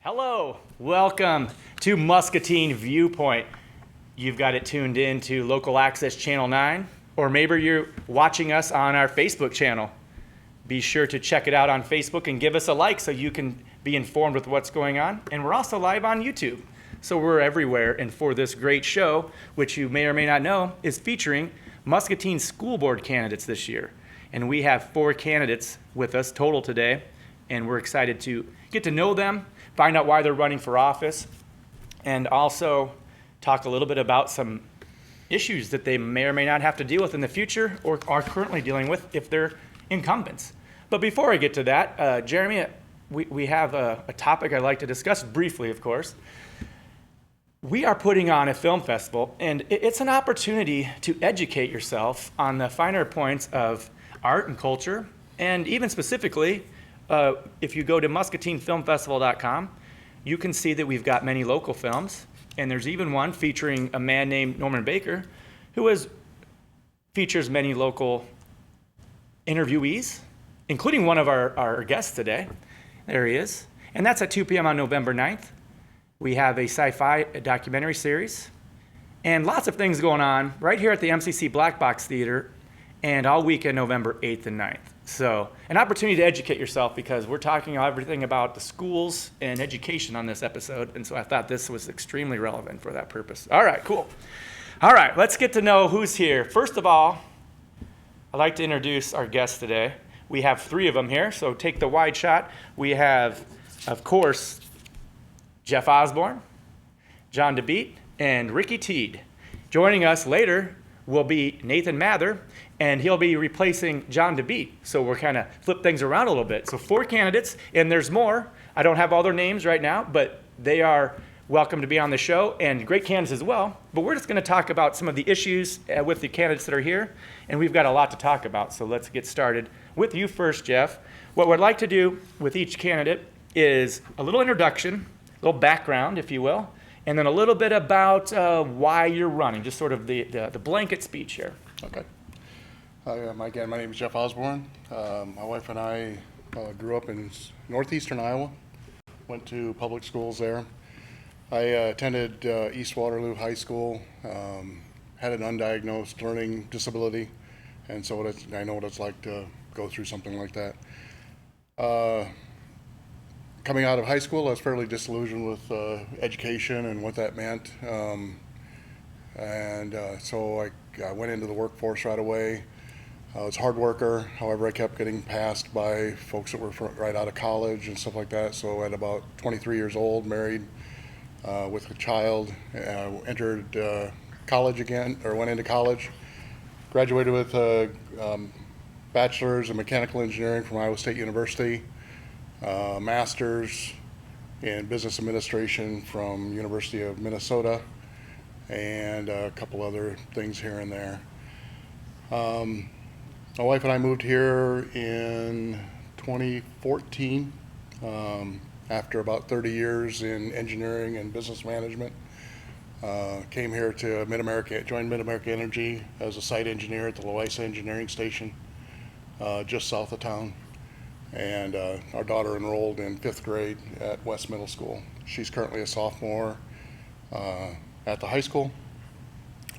Hello, welcome to Muscatine Viewpoint. You've got it tuned in to Local Access Channel 9, or maybe you're watching us on our Facebook channel. Be sure to check it out on Facebook and give us a like so you can be informed with what's going on. And we're also live on YouTube, so we're everywhere. And for this great show, which you may or may not know, is featuring Muscatine School Board candidates this year. And we have 4 candidates with us total today, and we're excited to get to know them, find out why they're running for office, and also talk a little bit about some issues that they may or may not have to deal with in the future or are currently dealing with if they're incumbents. But before I get to that, Jeremy, we have a topic I'd like to discuss briefly, of course. We are putting on a film festival, and it's an opportunity to educate yourself on the finer points of art and culture, and even specifically, if you go to muscatinefilmfestival.com, you can see that we've got many local films, and there's even one featuring a man named Norman Baker, who features many local interviewees, including one of our guests today. There he is. And that's at 2 p.m. on November 9th. We have a sci-fi documentary series, and lots of things going on right here at the MCC Black Box Theater, and all weekend November 8th and 9th. So an opportunity to educate yourself, because we're talking everything about the schools and education on this episode, and so I thought this was extremely relevant for that purpose. All right, cool. All right, let's get to know who's here. First of all, I'd like to introduce our guests today. We have 3 of them here, so take the wide shot. We have, of course, Jeff Osborne, John Dabeet, and Ricky Teed. Joining us later will be Nathan Mather, and he'll be replacing John Dabeet. So we're kind of flip things around a little bit. So 4 candidates, and there's more. I don't have all their names right now, but they are welcome to be on the show, and great candidates as well. But we're just going to talk about some of the issues with the candidates that are here, and we've got a lot to talk about. So let's get started with you first, Jeff. What we'd like to do with each candidate is a little introduction, a little background, if you will, and then a little bit about why you're running, just sort of the blanket speech here. Okay. Again, my name is Jeff Osborne. My wife and I grew up in northeastern Iowa, went to public schools there. I attended East Waterloo High School, had an undiagnosed learning disability, and so I know what it's like to go through something like that. Coming out of high school, I was fairly disillusioned with education and what that meant, so I went into the workforce right away. I was a hard worker, however I kept getting passed by folks that were right out of college and stuff like that. So at about 23 years old, married with a child, entered college again, or went into college, graduated with a bachelor's in mechanical engineering from Iowa State University, master's in business administration from University of Minnesota, and a couple other things here and there. My wife and I moved here in 2014 after about 30 years in engineering and business management. Came here to Mid-America, joined Mid-America Energy as a site engineer at the Loiza Engineering Station just south of town. And our daughter enrolled in 5th grade at West Middle School. She's currently a sophomore at the high school.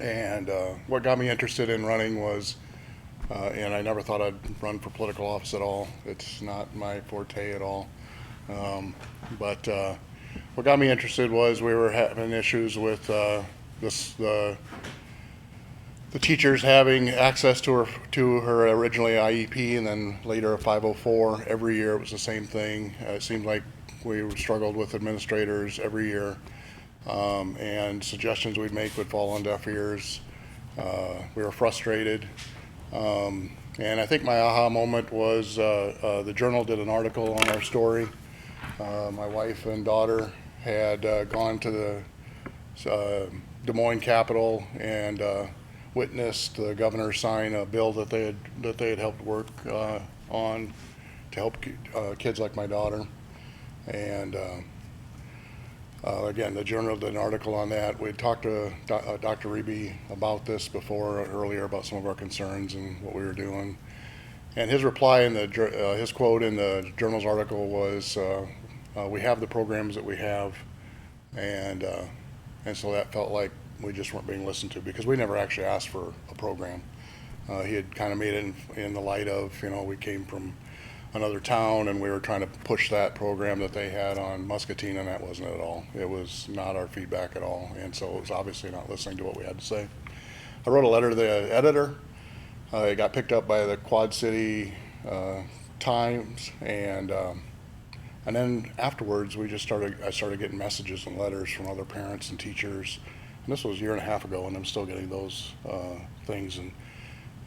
And what got me interested in running was, and I never thought I'd run for political office at all. It's not my forte at all. But what got me interested was we were having issues with the teachers having access to her originally IEP and then later a 504. Every year it was the same thing. It seemed like we struggled with administrators every year, and suggestions we'd make would fall on deaf ears. We were frustrated. And I think my aha moment was the Journal did an article on our story. My wife and daughter had gone to the Des Moines Capitol and witnessed the governor sign a bill that they had helped work on to help kids like my daughter. And again, the Journal did an article on that. We talked to Dr. Reby about this earlier about some of our concerns and what we were doing. And his reply in his quote in the Journal's article was, We have the programs that we have, and so that felt like we just weren't being listened to because we never actually asked for a program. He had kind of made it in the light of, we came from another town and we were trying to push that program that they had on Muscatine, and that wasn't it at all. It was not our feedback at all, and so it was obviously not listening to what we had to say. I wrote a letter to the editor. It got picked up by the Quad City Times, and then afterwards I started getting messages and letters from other parents and teachers, and this was a year and a half ago, and I'm still getting those things.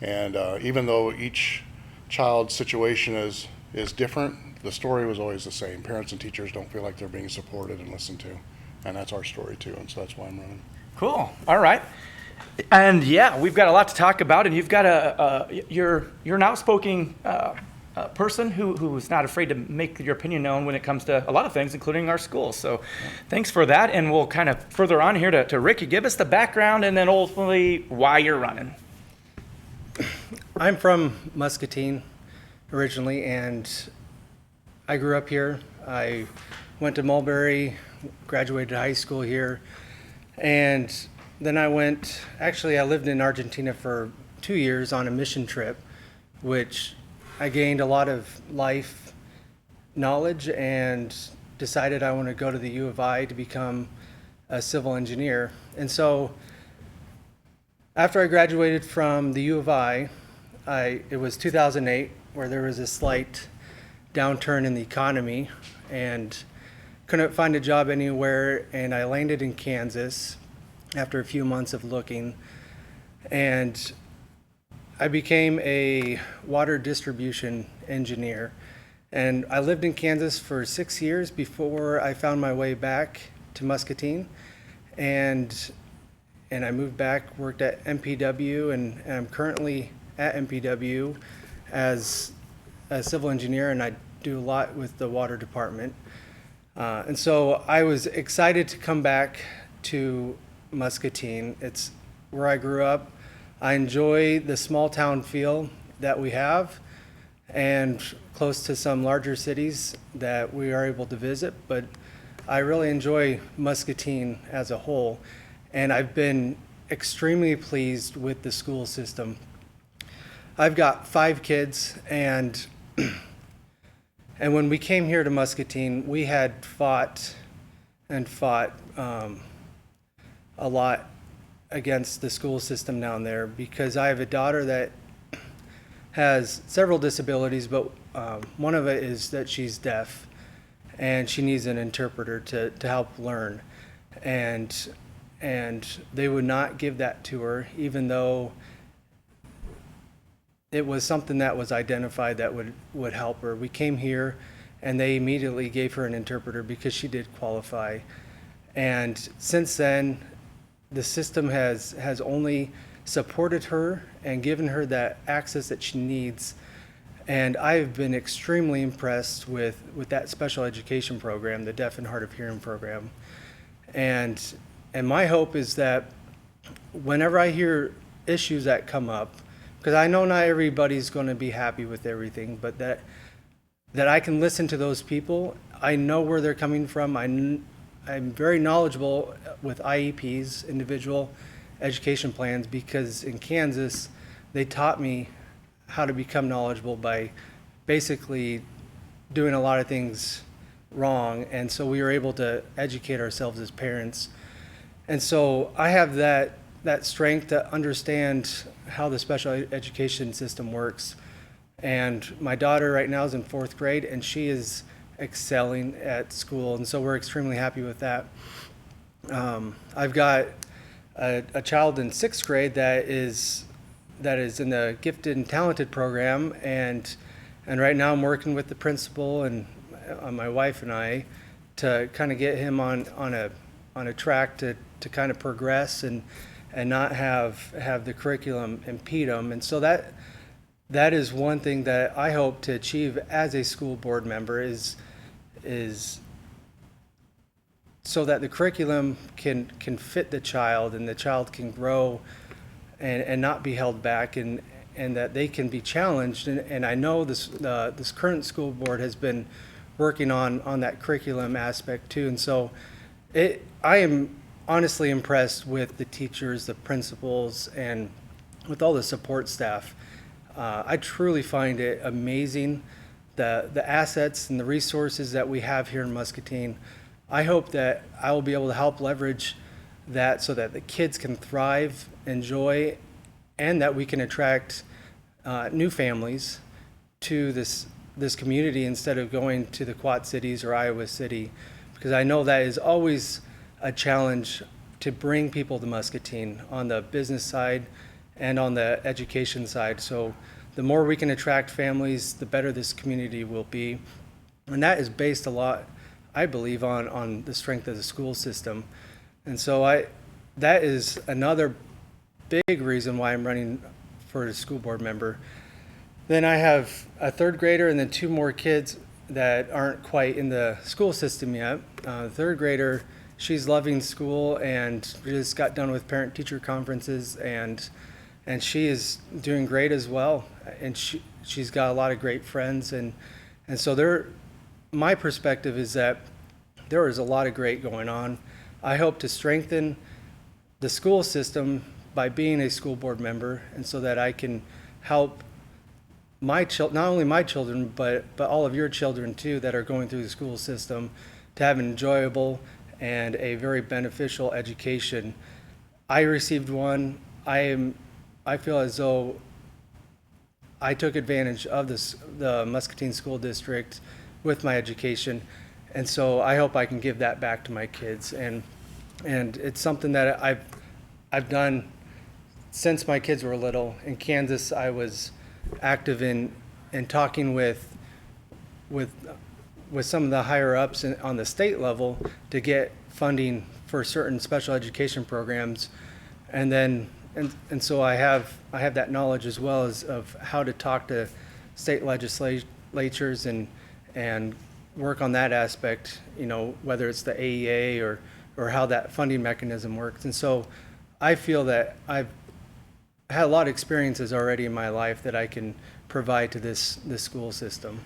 And even though each child's situation is different, the story was always the same. Parents and teachers don't feel like they're being supported and listened to, and that's our story too, and so that's why I'm running. Cool. All right. And yeah, we've got a lot to talk about, and you've got you're an outspoken person who is not afraid to make your opinion known when it comes to a lot of things, including our schools. So thanks for that, and we'll kind of further on here to Ricky. Give us the background and then ultimately why you're running. I'm from Muscatine originally, and I grew up here. I went to Mulberry, graduated high school here, and then I lived in Argentina for 2 years on a mission trip, which I gained a lot of life knowledge and decided I want to go to the U of I to become a civil engineer. And so after I graduated from the U of I, it was 2008, where there was a slight downturn in the economy and couldn't find a job anywhere, and I landed in Kansas after a few months of looking, and I became a water distribution engineer. And I lived in Kansas for 6 years before I found my way back to Muscatine, and I moved back, worked at MPW, and I'm currently at MPW as a civil engineer, and I do a lot with the water department. And so I was excited to come back to Muscatine. It's where I grew up. I enjoy the small town feel that we have, and close to some larger cities that we are able to visit, but I really enjoy Muscatine as a whole, and I've been extremely pleased with the school system. I've got 5 kids, and when we came here to Muscatine, we had fought a lot against the school system down there, because I have a daughter that has several disabilities, but one of it is that she's deaf, and she needs an interpreter to help learn. And they would not give that to her, even though it was something that was identified that would help her. We came here, and they immediately gave her an interpreter because she did qualify. And since then, the system has only supported her and given her that access that she needs. And I've been extremely impressed with that special education program, the Deaf and Hard of Hearing program. And my hope is that whenever I hear issues that come up, because I know not everybody's going to be happy with everything, but that I can listen to those people. I know where they're coming from. I'm very knowledgeable with IEPs, individual education plans, because in Kansas, they taught me how to become knowledgeable by basically doing a lot of things wrong. And so we were able to educate ourselves as parents. And so I have that strength to understand how the special education system works. And my daughter right now is in 4th grade, and she is excelling at school, and so we're extremely happy with that. I've got a child in 6th grade that is in the gifted and talented program, and right now I'm working with the principal and my wife and I to kind of get him on a track to kind of progress and not have the curriculum impede him. And so that is one thing that I hope to achieve as a school board member is so that the curriculum can fit the child, and the child can grow and not be held back, and that they can be challenged. And I know this current school board has been working on that curriculum aspect too. And so I am honestly impressed with the teachers, the principals, and with all the support staff. I truly find it amazing, the assets and the resources that we have here in Muscatine. I hope that I will be able to help leverage that so that the kids can thrive, enjoy, and that we can attract new families to this community instead of going to the Quad Cities or Iowa City, because I know that is always a challenge to bring people to Muscatine on the business side and on the education side. So the more we can attract families, the better this community will be. And that is based a lot, I believe, on the strength of the school system. And so that is another big reason why I'm running for a school board member. Then I have a third grader and then two more kids that aren't quite in the school system yet. Third grader, she's loving school and just got done with parent-teacher conferences, and she is doing great as well. And she's got a lot of great friends, and so my perspective is that there is a lot of great going on. I hope to strengthen the school system by being a school board member, and so that I can help not only my children, but all of your children too that are going through the school system to have an enjoyable and a very beneficial education. I received one. I feel as though I took advantage of the Muscatine School District with my education, and so I hope I can give that back to my kids. And it's something that I've done since my kids were little. In Kansas, I was active in talking with some of the higher ups on the state level to get funding for certain special education programs, and so I have that knowledge as well as of how to talk to state legislatures and work on that aspect, whether it's the AEA or how that funding mechanism works. And so I feel that I've had a lot of experiences already in my life that I can provide to this school system.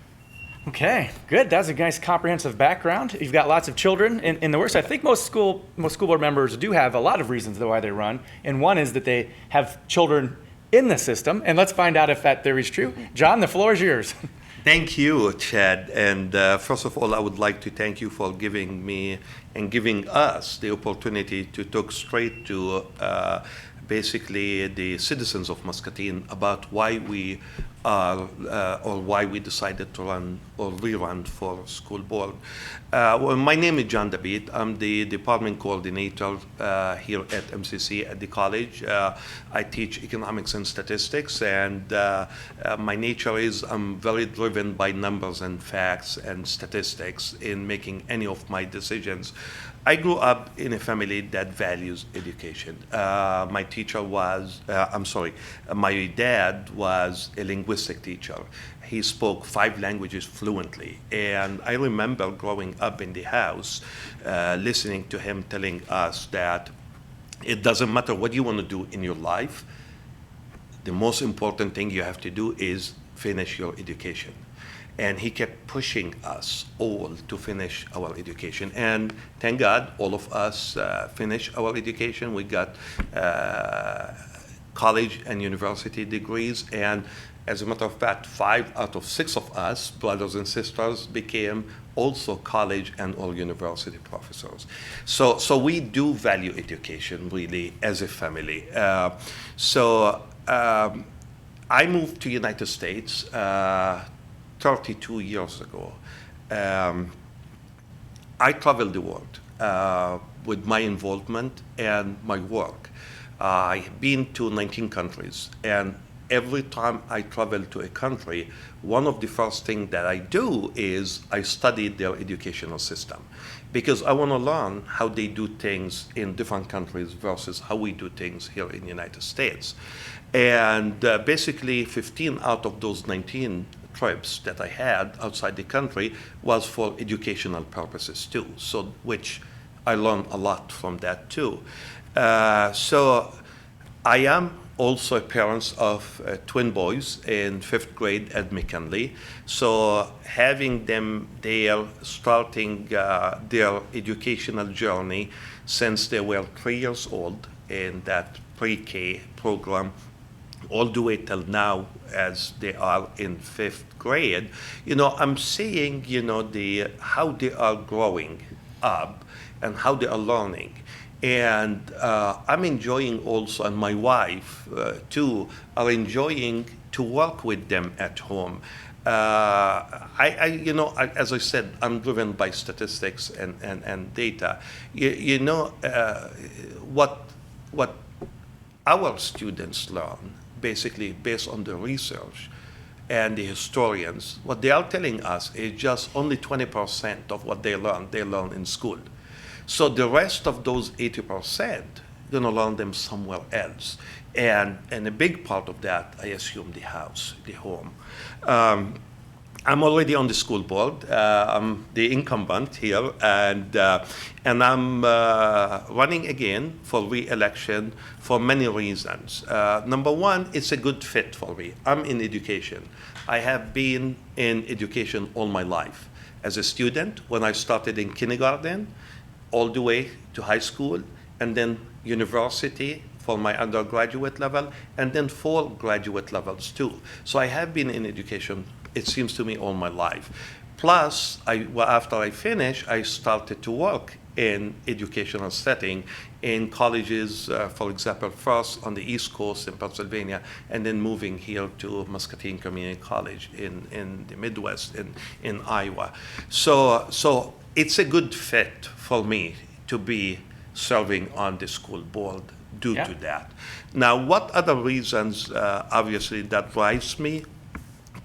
Okay, good. That's a nice comprehensive background. You've got lots of children in the works. I think most school board members do have a lot of reasons why they run, and one is that they have children in the system. And let's find out if that theory is true. John, the floor is yours. Thank you, Chad. And first of all, I would like to thank you for giving me and giving us the opportunity to talk straight to basically the citizens of Muscatine about why we are or why we decided to run or rerun for school board. Well, my name is John Dabeet. I'm the department coordinator here at MCC at the college. I teach economics and statistics, and my nature is I'm very driven by numbers and facts and statistics in making any of my decisions. I grew up in a family that values education. My dad was a linguistic teacher. He spoke 5 languages fluently. And I remember growing up in the house, listening to him telling us that it doesn't matter what you want to do in your life, the most important thing you have to do is finish your education. And he kept pushing us all to finish our education. And thank God, all of us finished our education. We got college and university degrees. And as a matter of fact, 5 out of 6 of us, brothers and sisters, became also college and or university professors. So we do value education, really, as a family. I moved to United States 32 years ago. I traveled the world with my involvement and my work. I've been to 19 countries, and every time I travel to a country, one of the first things that I do is I study their educational system, because I want to learn how they do things in different countries versus how we do things here in the United States. And basically 15 out of those 19 trips that I had outside the country was for educational purposes too, so which I learned a lot from that too. So I am also parents of twin boys in 5th grade at McKinley. So having them there, starting their educational journey since they were 3 years old in that pre-K program, all the way till now as they are in 5th grade, I'm seeing, how they are growing up and how they are learning. And I'm enjoying also, and my wife too, are enjoying to work with them at home. As I said, I'm driven by statistics and data. What our students learn, basically based on the research and the historians, what they are telling us is just only 20% of what they learn in school. So the rest of those 80%, going to learn them somewhere else. And a big part of that, I assume, the house, the home. I'm already on the school board. I'm the incumbent here, and I'm running again for re-election for many reasons. Number one, it's a good fit for me. I'm in education. I have been in education all my life. As a student, when I started in kindergarten, all the way to high school, and then university for my undergraduate level, and then 4 graduate levels too. So I have been in education, it seems to me, all my life. Plus, after I finished, I started to work in educational setting in colleges, for example, first on the East Coast in Pennsylvania, and then moving here to Muscatine Community College in the Midwest in Iowa. So it's a good fit for me to be serving on the school board due to that. Now, what other reasons, obviously, that drives me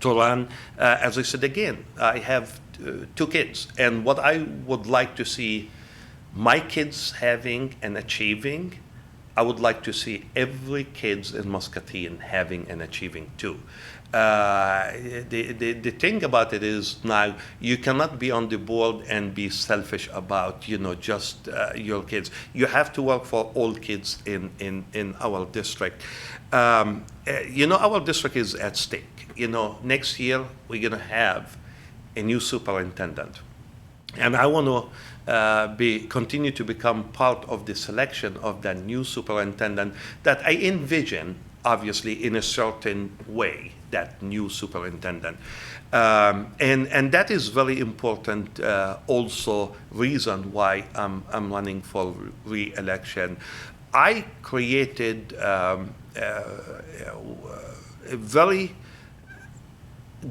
to run? As I said again, I have 2 kids, and what I would like to see my kids having and achieving, I would like to see every kids in Muscatine having and achieving too. The thing about it is now you cannot be on the board and be selfish about just your kids. You have to work for all kids in our district. Our district is at stake. Next year we're gonna have a new superintendent, and I want to continue to become part of the selection of that new superintendent that I envision, obviously, in a certain way, that new superintendent. And that is very important, also reason why I'm running for re-election. I created a very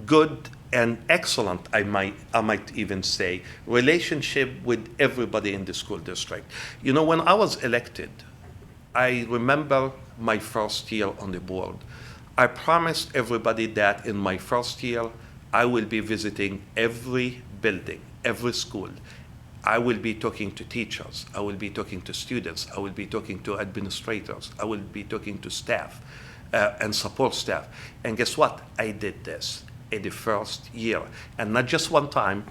good and excellent, I might even say, relationship with everybody in the school district. When I was elected, I remember my first year on the board. I promised everybody that in my first year, I will be visiting every building, every school. I will be talking to teachers. I will be talking to students. I will be talking to administrators. I will be talking to staff and support staff. And guess what? I did this in the first year. And not just one time,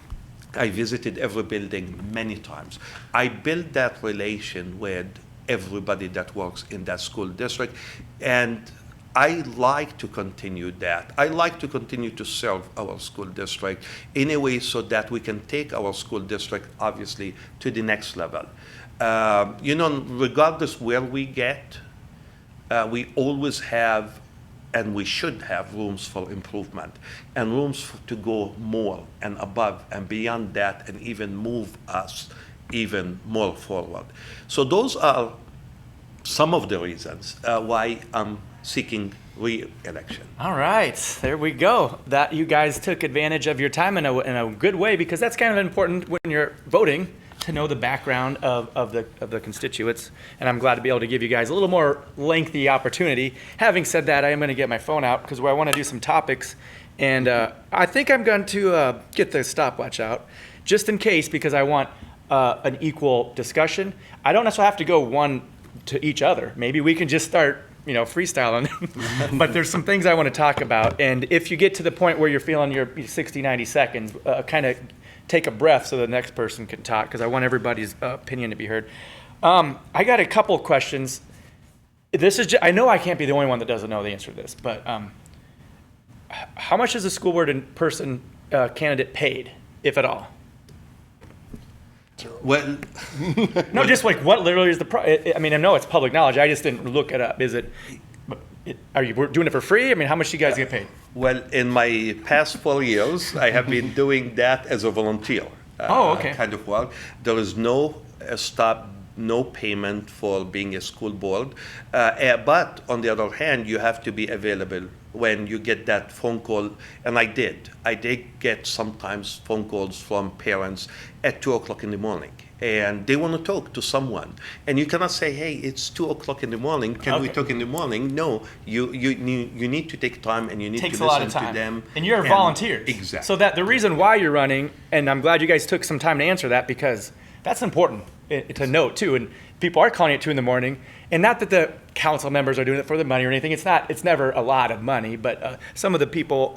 I visited every building many times. I built that relation with everybody that works in that school district. And I like to continue that. I like to continue to serve our school district in a way so that we can take our school district, obviously, to the next level. Regardless where we get, we always have, and we should have, rooms for improvement and rooms to go more and above and beyond that and even move us even more forward. So those are some of the reasons why I'm seeking re-election. All right, there we go. That you guys took advantage of your time in a good way, because that's kind of important when you're voting, to know the background of the constituents. And I'm glad to be able to give you guys a little more lengthy opportunity. Having said that, I am going to get my phone out because I want to do some topics. And I think I'm going to get the stopwatch out just in case, because I want an equal discussion. I don't necessarily have to go one to each other. Maybe we can just start freestyling. But there's some things I want to talk about. And if you get to the point where you're feeling your 60, 90 seconds, kind of take a breath so the next person can talk, because I want everybody's opinion to be heard. I got a couple of questions. this is I know I can't be the only one that doesn't know the answer to this, but how much is a school board in person candidate paid, if at all? Well, No, just like what literally is I mean, I know it's public knowledge. I just didn't look it up. Are you doing it for free? I mean, how much do you guys get paid? well, in my past 4 years, I have been doing that as a volunteer. Oh, okay. Kind of work. There is no no payment for being a school board. But on the other hand, you have to be available when you get that phone call. And I did. I did get sometimes phone calls from parents at 2 o'clock in the morning. And they want to talk to someone. And you cannot say, hey, it's 2 o'clock in the morning. Can we Okay. talk in the morning? No, you need to take time and you need Takes to a lot listen of time. to them. And you're volunteers. Exactly. So that the reason why you're running, and I'm glad you guys took some time to answer that, because that's important to note too. And people are calling at 2 in the morning, and not that the council members are doing it for the money or anything. It's never a lot of money, but some of the people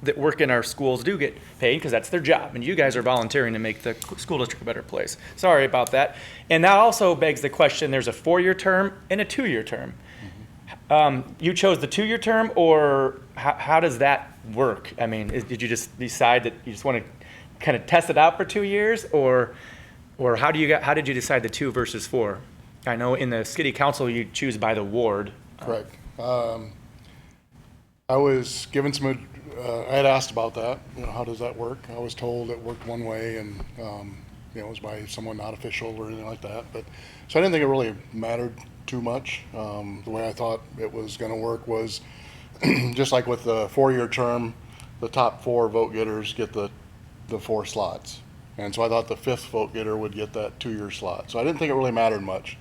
that work in our schools do get paid because that's their job. And you guys are volunteering to make the school district a better place. Sorry about that. And that also begs the question, there's a 4-year term and a 2-year term. You chose the 2-year term, or how does that work? I mean, did you just decide that you just want to kind of test it out for 2 years, or how did you decide the 2 versus 4? I know in the city council you choose by the ward. Correct. I was given some, I had asked about that, how does that work? I was told it worked one way, and, it was by someone not official or anything like that. But, so I didn't think it really mattered too much. The way I thought it was gonna work was, just like with the 4-year term, the top 4 vote getters get the 4 slots. And so I thought the 5th vote getter would get that 2-year slot. So I didn't think it really mattered much.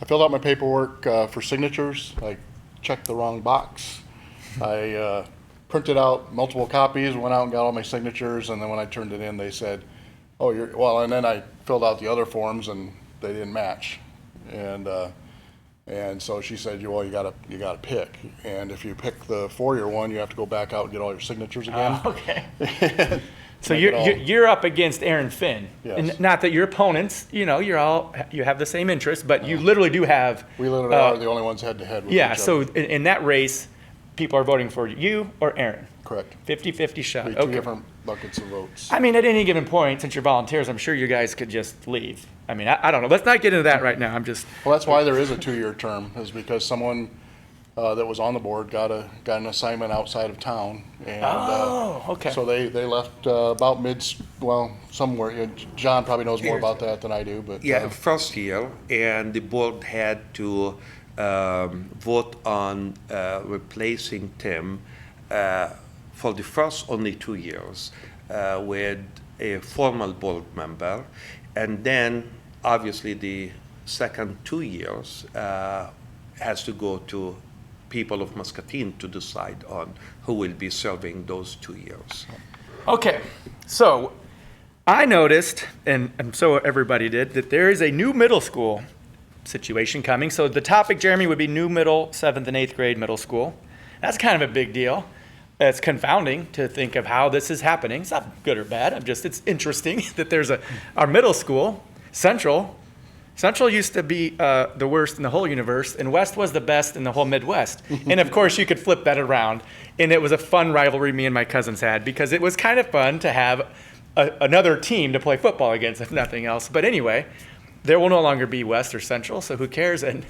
I filled out my paperwork for signatures. I checked the wrong box. I printed out multiple copies, went out and got all my signatures, and then when I turned it in, they said, oh, and then I filled out the other forms and they didn't match. And so she said, well, you gotta pick. And if you pick the 4-year one, you have to go back out and get all your signatures again. Okay. So Make it all- you're up against Aaron Finn. Yes. And not that your opponents, you have the same interests, but you literally do have. We literally are the only ones head to head with each Yeah, other. so in that race, people are voting for you or Aaron. Correct. 50-50 shot. Two Okay. different buckets of votes. I mean, at any given point, since you're volunteers, I'm sure you guys could just leave. I mean, I don't know. Let's not get into that right now. I'm just. Well, that's why there is a 2-year term, is because someone that was on the board got an assignment outside of town. And, Okay. So they left about somewhere. John probably knows more about that than I do, but. Yeah, first year, and the board had to vote on replacing Tim for the first only 2 years with a formal board member, and then obviously the second 2 years has to go to people of Muscatine to decide on who will be serving those 2 years. Okay, so I noticed, and so everybody did, that there is a new middle school situation coming. So the topic, Jeremy, would be new middle, 7th and 8th grade middle school. That's kind of a big deal. It's confounding to think of how this is happening. It's not good or bad. It's interesting that there's our middle school, Central. Central used to be the worst in the whole universe, and West was the best in the whole Midwest. And of course, you could flip that around. And it was a fun rivalry me and my cousins had, because it was kind of fun to have another team to play football against, if nothing else. But anyway, there will no longer be West or Central, so who cares? And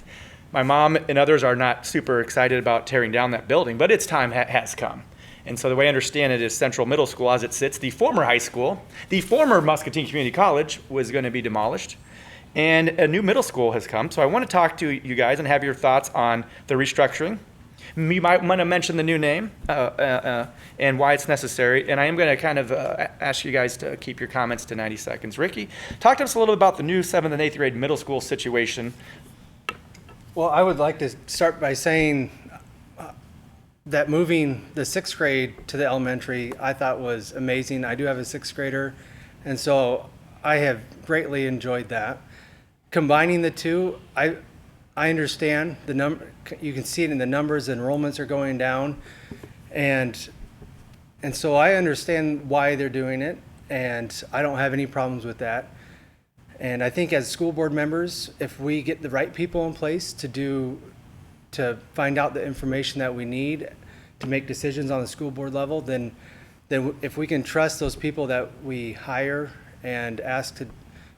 my mom and others are not super excited about tearing down that building, but its time has come. And so the way I understand it is Central Middle School, as it sits, the former high school, the former Muscatine Community College, was going to be demolished, and a new middle school has come. So I want to talk to you guys and have your thoughts on the restructuring. You might want to mention the new name and why it's necessary. And I am going to kind of ask you guys to keep your comments to 90 seconds. Ricky, talk to us a little about the new 7th and 8th grade middle school situation. Well, I would like to start by saying that moving the 6th grade to the elementary, I thought was amazing. I do have a 6th grader, and so I have greatly enjoyed that. Combining the two, I understand the number. You can see it in the numbers. Enrollments are going down, and so I understand why they're doing it, and I don't have any problems with that. And I think as school board members, if we get the right people in place to to find out the information that we need to make decisions on the school board level, then if we can trust those people that we hire and ask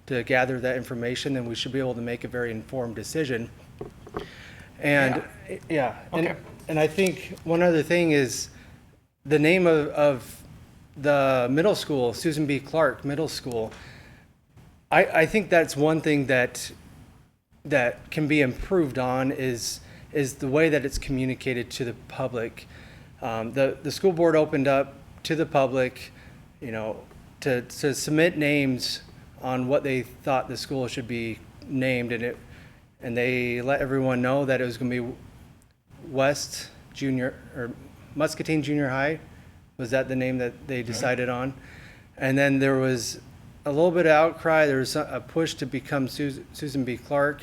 to gather that information, then we should be able to make a very informed decision. And Okay. and I think one other thing is the name of the middle school, Susan B. Clark Middle School. I think that's one thing that can be improved on is the way that it's communicated to the public. The school board opened up to the public, to submit names on what they thought the school should be named, and they let everyone know that it was going to be West Junior or Muscatine Junior High. Was that the name that they decided on? And then there was a little bit of outcry. There was a push to become Susan B. Clark.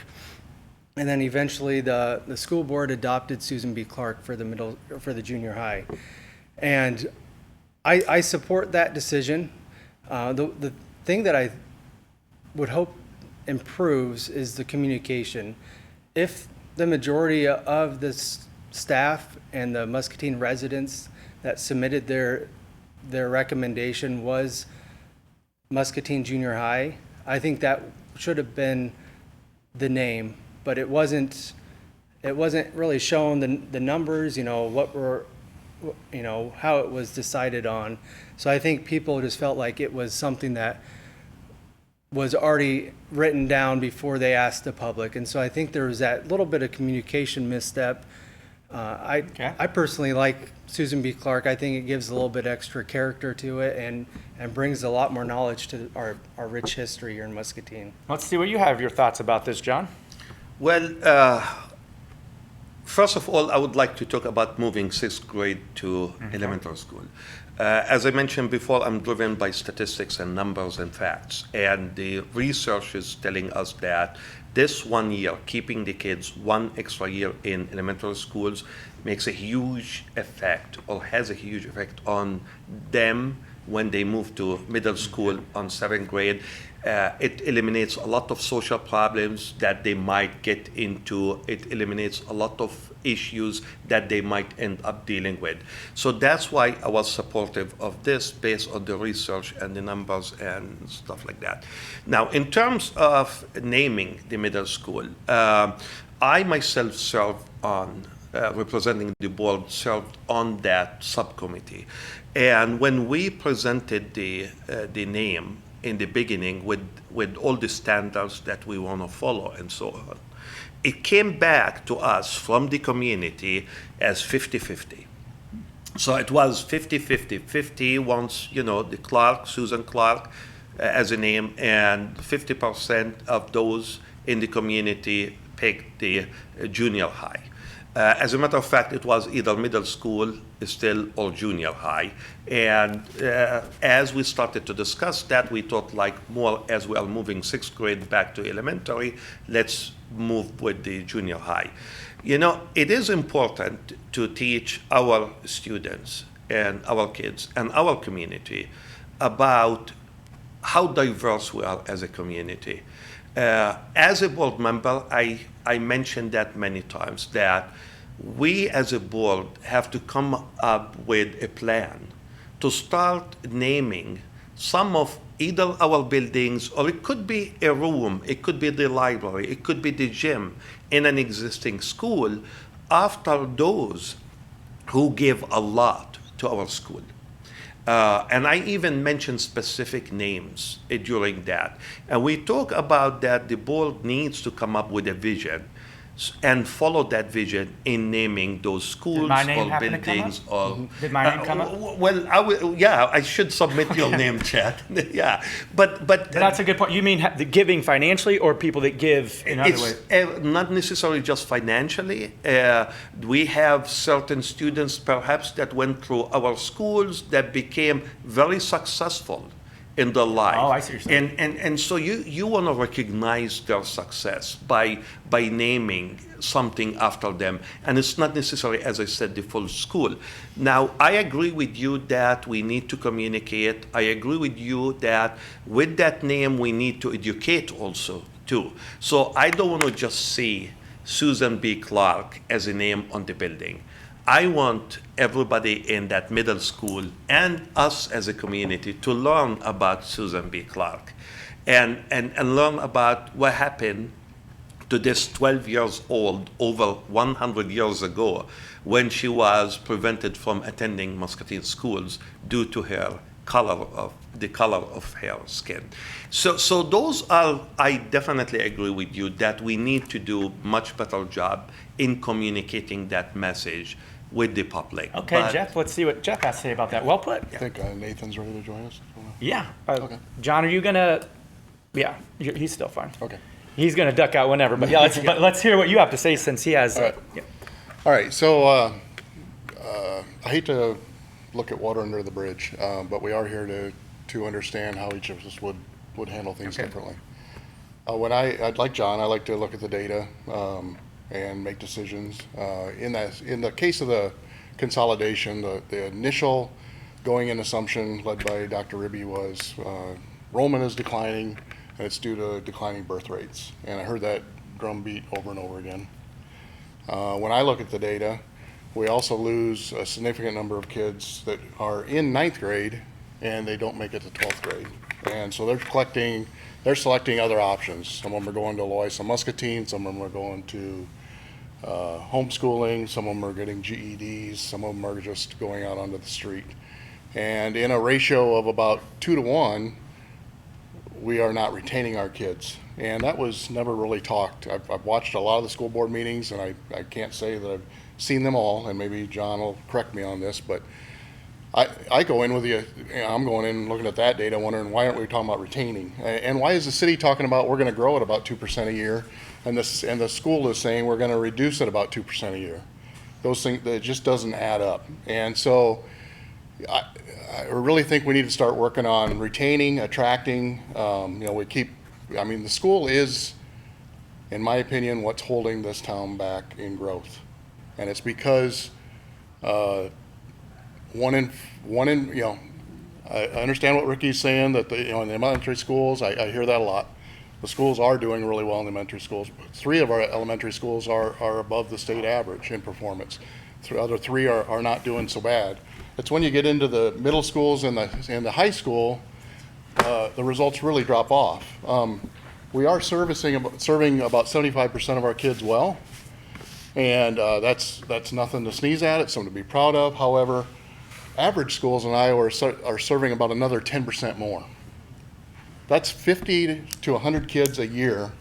And then eventually the school board adopted Susan B. Clark for the junior high. And I support that decision. The thing that I would hope improves is the communication. If the majority of the staff and the Muscatine residents that submitted their recommendation was Muscatine Junior High, I think that should have been the name, but it wasn't really shown the numbers, what were, how it was decided on. So I think people just felt like it was something that was already written down before they asked the public. And so I think there was that little bit of communication misstep. I personally like Susan B. Clark. I think it gives a little bit extra character to it and brings a lot more knowledge to our rich history here in Muscatine. Let's see what you have your thoughts about this, John. Well, first of all, I would like to talk about moving sixth grade to elementary school. As I mentioned before, I'm driven by statistics and numbers and facts. And the research is telling us that this 1 year, keeping the kids one extra year in elementary schools, makes a huge effect or has a huge effect on them when they move to middle school on seventh grade. It eliminates a lot of social problems that they might get into. It eliminates a lot of issues that they might end up dealing with. So that's why I was supportive of this based on the research and the numbers and stuff like that. Now, in terms of naming the middle school, I myself served on, representing the board, served on that subcommittee. And when we presented the name in the beginning with all the standards that we want to follow and so on, it came back to us from the community as 50-50. So it was 50-50. 50 wants, the Clark, Susan Clark as a name, and 50% of those in the community picked the junior high. As a matter of fact, it was either middle school still or junior high. And as we started to discuss that, we thought more as we are moving sixth grade back to elementary, let's move with the junior high. It is important to teach our students and our kids and our community about how diverse we are as a community. As a board member, I mentioned that many times, that we as a board have to come up with a plan to start naming some of either our buildings, or it could be a room, it could be the library, it could be the gym in an existing school, after those who give a lot to our school. And I even mentioned specific names during that. And we talk about that the board needs to come up with a vision and follow that vision in naming those schools or buildings. Did my name come up? Well, I should submit your name, Chad. Yeah, but That's a good point. You mean the giving financially, or people that give in other ways? It's not necessarily just financially. We have certain students perhaps that went through our schools that became very successful in their life. Oh, I see what you're saying. And so you want to recognize their success by naming something after them. And it's not necessarily, as I said, the full school. Now, I agree with you that we need to communicate. I agree with you that with that name, we need to educate also, too. So I don't want to just see Susan B. Clark as a name on the building. I want everybody in that middle school and us as a community to learn about Susan B. Clark and learn about what happened to this 12 years old over 100 years ago when she was prevented from attending Muscatine schools due to her color of her skin. So those are, I definitely agree with you that we need to do much better job in communicating that message with the public. Okay, But- Jeff, let's see what Jeff has to say about that. Well put. I think Nathan's ready to join us. Yeah. Okay. John, are you gonna? Yeah, he's still fine. Okay. He's gonna duck out whenever. But yeah, but let's hear what you have to say since he has. All right. Yeah. All right, so I hate to look at water under the bridge, but we are here to understand how each of us would handle things Okay. differently. I'd like John, I like to look at the data and make decisions. In the case of the consolidation, the initial going in assumption led by Dr. Ribby was enrollment is declining, and it's due to declining birth rates. And I heard that drumbeat over and over again. When I look at the data, we also lose a significant number of kids that are in ninth grade and they don't make it to 12th grade. And so they're selecting other options. Some of them are going to Lois and Muscatine, some of them are going to homeschooling, some of them are getting GEDs, some of them are just going out onto the street. And in a ratio of about 2 to 1, we are not retaining our kids. And that was never really talked. I've watched a lot of the school board meetings, and I can't say that I've seen them all, and maybe John will correct me on this, but I go in with I'm going in looking at that data wondering why aren't we talking about retaining? And why is the city talking about we're going to grow at about 2% a year, and the school is saying we're going to reduce at about 2% a year? Those things, it just doesn't add up. And so I really think we need to start working on retaining, attracting. The school is, in my opinion, what's holding this town back in growth. And it's because I understand what Ricky's saying, that in the elementary schools, I hear that a lot. The schools are doing really well in the elementary schools. 3 of our elementary schools are above the state average in performance. The other 3 are not doing so bad. It's when you get into the middle schools and the high school, the results really drop off. We are serving about 75% of our kids well, and that's nothing to sneeze at. It's something to be proud of. However, average schools in Iowa are serving about another 10% more. That's 50 to 100 kids a year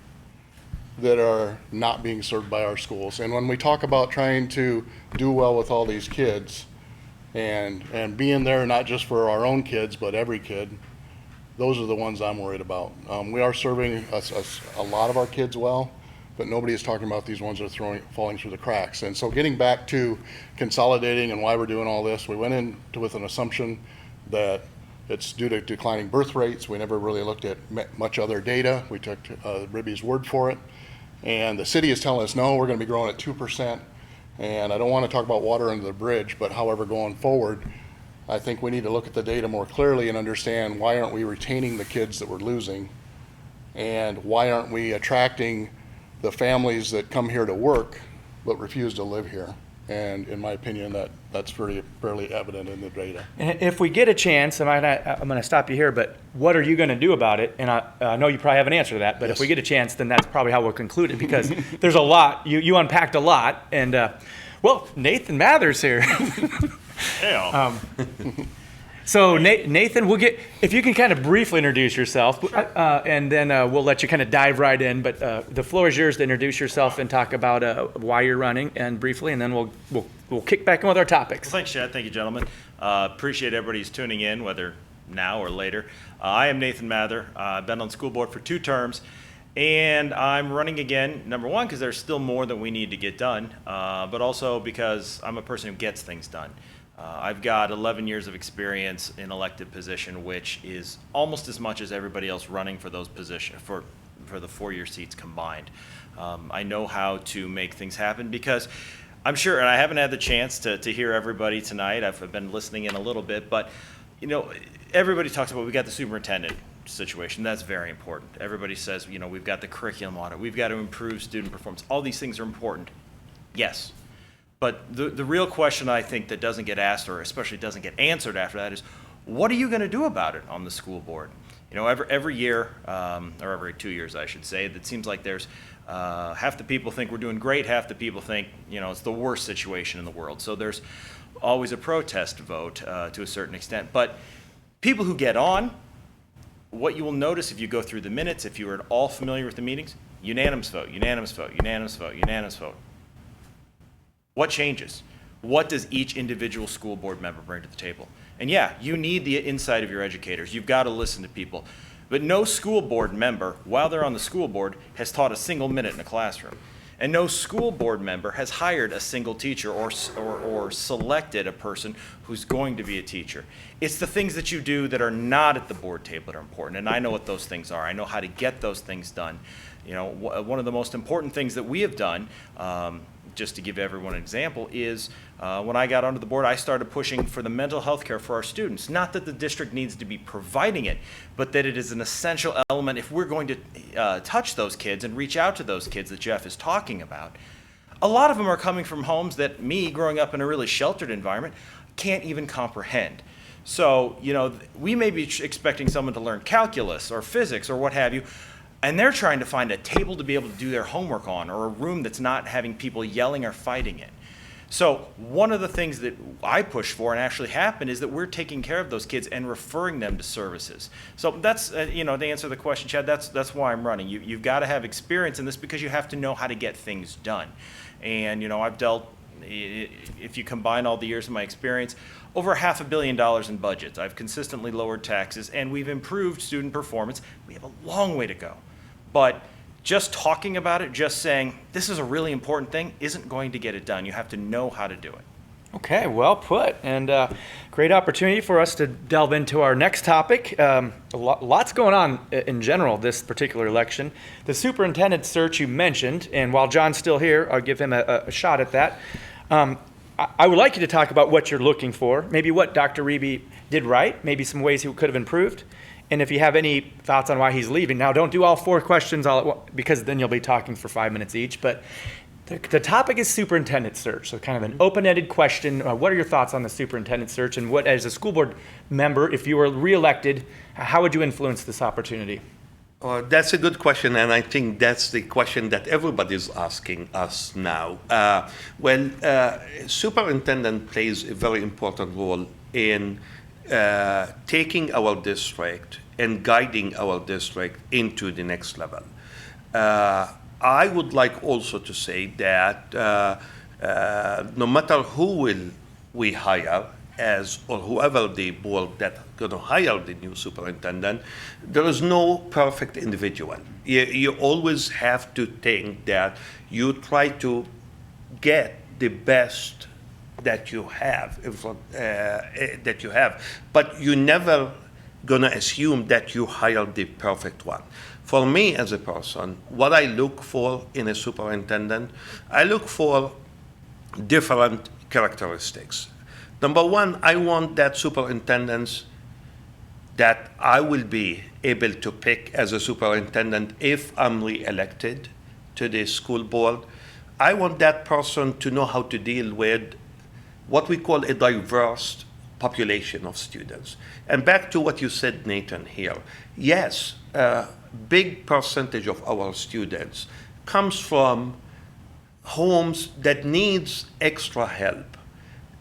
that are not being served by our schools. And when we talk about trying to do well with all these kids and being there not just for our own kids, but every kid, those are the ones I'm worried about. We are serving a lot of our kids well, but nobody is talking about these ones that are falling through the cracks. And so getting back to consolidating and why we're doing all this, we went in with an assumption that it's due to declining birth rates. We never really looked at much other data. We took Ribby's word for it. And the city is telling us, no, we're going to be growing at 2%. And I don't want to talk about water under the bridge, but however, going forward, I think we need to look at the data more clearly and understand why aren't we retaining the kids that we're losing, and why aren't we attracting the families that come here to work but refuse to live here. And in my opinion, that's fairly evident in the data. And if we get a chance, I'm going to stop you here, but what are you going to do about it? And I know you probably have an answer to that, but Yes. if we get a chance, then that's probably how we'll conclude it, because there's a lot. You unpacked a lot. And, well, Nathan Mathers here. Hell. So Nathan, if you can kind of briefly introduce yourself, and then we'll let you kind of dive right in. But the floor is yours to introduce yourself and talk about why you're running, and briefly, and then we'll kick back in with our topics. Well, thanks, Chad. Thank you, gentlemen. Appreciate everybody's tuning in, whether now or later. I am Nathan Mather. I've been on school board for 2 terms, and I'm running again, number one, because there's still more that we need to get done, but also because I'm a person who gets things done. I've got 11 years of experience in elected position, which is almost as much as everybody else running for those positions, for the 4-year seats combined. I know how to make things happen because I'm sure, and I haven't had the chance to hear everybody tonight. I've been listening in a little bit, but everybody talks about we got the superintendent. situation. That's very important. Everybody says, you know, we've got the curriculum audit, we've got to improve student performance. All these things are important. Yes. But the real question I think that doesn't get asked, or especially doesn't get answered after that, is what are you going to do about it on the school board? You know, every year, or every 2 years, I should say, it seems like there's half the people think we're doing great, half the people think, you know, it's the worst situation in the world. So there's always a protest vote to a certain extent. But people who get on, what you will notice if you go through the minutes, if you are at all familiar with the meetings, unanimous vote, unanimous vote, unanimous vote, unanimous vote. What changes? What does each individual school board member bring to the table? And yeah, you need the insight of your educators. You've got to listen to people. But no school board member, while they're on the school board, has taught a single minute in a classroom. And no school board member has hired a single teacher or selected a person who's going to be a teacher. It's the things that you do that are not at the board table that are important. And I know what those things are. I know how to get those things done. You know, one of the most important things that we have done, just to give everyone an example, is when I got onto the board, I started pushing for the mental health care for our students. Not that the district needs to be providing it, but that it is an essential element if we're going to touch those kids and reach out to those kids that Jeff is talking about. A lot of them are coming from homes that me, growing up in a really sheltered environment, can't even comprehend. So, you know, we may be expecting someone to learn calculus or physics or what have you, and they're trying to find a table to be able to do their homework on, or a room that's not having people yelling or fighting in. So one of the things that I push for and actually happen is that we're taking care of those kids and referring them to services. So that's, you know, to answer the question, Chad, that's why I'm running. You've got to have experience in this because you have to know how to get things done. And, you know, I've dealt, if you combine all the years of my experience, over $500 million in budgets. I've consistently lowered taxes, and we've improved student performance. We have a long way to go. But just talking about it, just saying this is a really important thing, isn't going to get it done. You have to know how to do it. Okay, well put, and great opportunity for us to delve into our next topic. Lots going on in general this particular election. The superintendent search you mentioned, and while John's still here, I'll give him a shot at that. I would like you to talk about what you're looking for, maybe what Dr. Reeby did right, maybe some ways he could have improved, and if you have any thoughts on why he's leaving. Now, don't do all 4 questions all at once, because then you'll be talking for 5 minutes each, but the topic is superintendent search, so kind of an open-ended question. What are your thoughts on the superintendent search, and what, as a school board member, if you were reelected, how would you influence this opportunity? That's a good question, and I think that's the question that everybody's asking us now. Superintendent plays a very important role in taking our district and guiding our district into the next level. I would like also to say that no matter who will we hire, or whoever the board that going to hire the new superintendent, there is no perfect individual. You always have to think that you try to get the best that you have, but you never gonna assume that you hire the perfect one. For me as a person, what I look for in a superintendent, I look for different characteristics. Number one, I want that superintendents that I will be able to pick as a superintendent if I'm re-elected to the school board. I want that person to know how to deal with what we call a diverse population of students. And back to what you said, Nathan, here. Yes, a big percentage of our students comes from homes that needs extra help